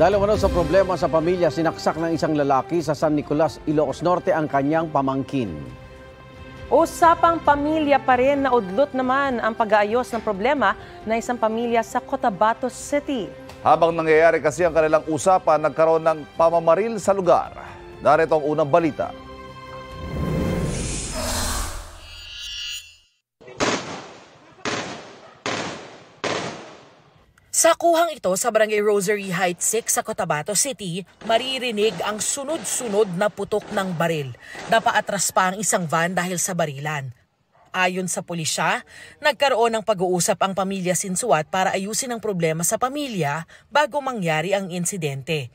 Dahil umano sa problema sa pamilya, sinaksak ng isang lalaki sa San Nicolas, Ilocos Norte ang kanyang pamangkin. Usapang pamilya pa rin, naudlot naman ang pag-aayos ng problema ng isang pamilya sa Cotabato City. Habang nangyayari kasi ang kanilang usapan, nagkaroon ng pamamaril sa lugar. Narito ang unang balita. Sa kuhang ito sa Barangay Rosary Heights 6 sa Cotabato City, maririnig ang sunod-sunod na putok ng baril. Napaatras pa ang isang van dahil sa barilan. Ayon sa pulisya, nagkaroon ng pag-uusap ang pamilya Sinsuat para ayusin ang problema sa pamilya bago mangyari ang insidente.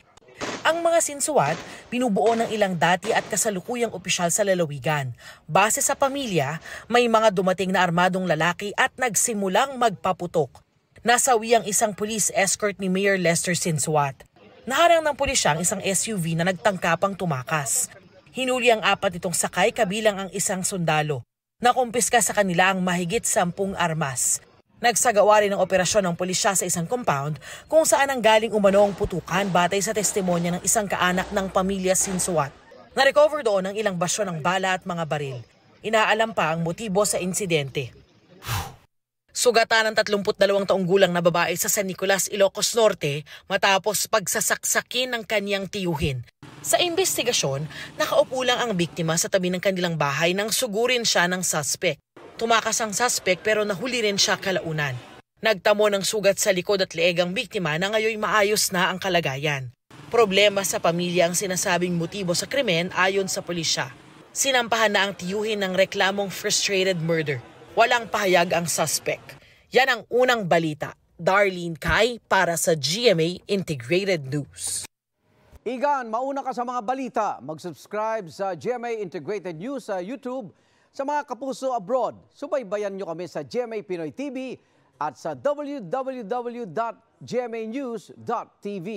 Ang mga Sinsuat, binubuo ng ilang dati at kasalukuyang opisyal sa lalawigan. Base sa pamilya, may mga dumating na armadong lalaki at nagsimulang magpaputok. Nasawi ang isang police escort ni Mayor Lester Sinsuat. Naharang ng pulisya ang isang SUV na nagtangkapang tumakas. Hinuli ang 4 nitong sakay kabilang ang isang sundalo. Nakumpiska sa kanila ang mahigit 10 armas. Nagsagawa rin ng operasyon ng pulisya sa isang compound kung saan ang galing umano ang putukan batay sa testimonya ng isang kaanak ng pamilya Sinsuat. Na-recover doon ang ilang basyo ng bala at mga baril. Inaalam pa ang motibo sa insidente. Sugatan ng 32 taong gulang na babae sa San Nicolas, Ilocos Norte matapos pagsasaksakin ng kanyang tiyuhin. Sa investigasyon, nakaupo lang ang biktima sa tabi ng kanilang bahay nang sugurin siya ng suspect. Tumakas ang suspect pero nahuli rin siya kalaunan. Nagtamo ng sugat sa likod at leeg ang biktima na ngayon maayos na ang kalagayan. Problema sa pamilya ang sinasabing motibo sa krimen ayon sa pulisya. Sinampahan na ang tiyuhin ng reklamong frustrated murder. Walang pahayag ang suspect. Yan ang unang balita. Darlene Kai para sa GMA Integrated News. Igan, mauna ka sa mga balita. Mag-subscribe sa GMA Integrated News sa YouTube. Sa mga kapuso abroad, subaybayan nyo kami sa GMA Pinoy TV at sa www.gmanews.tv.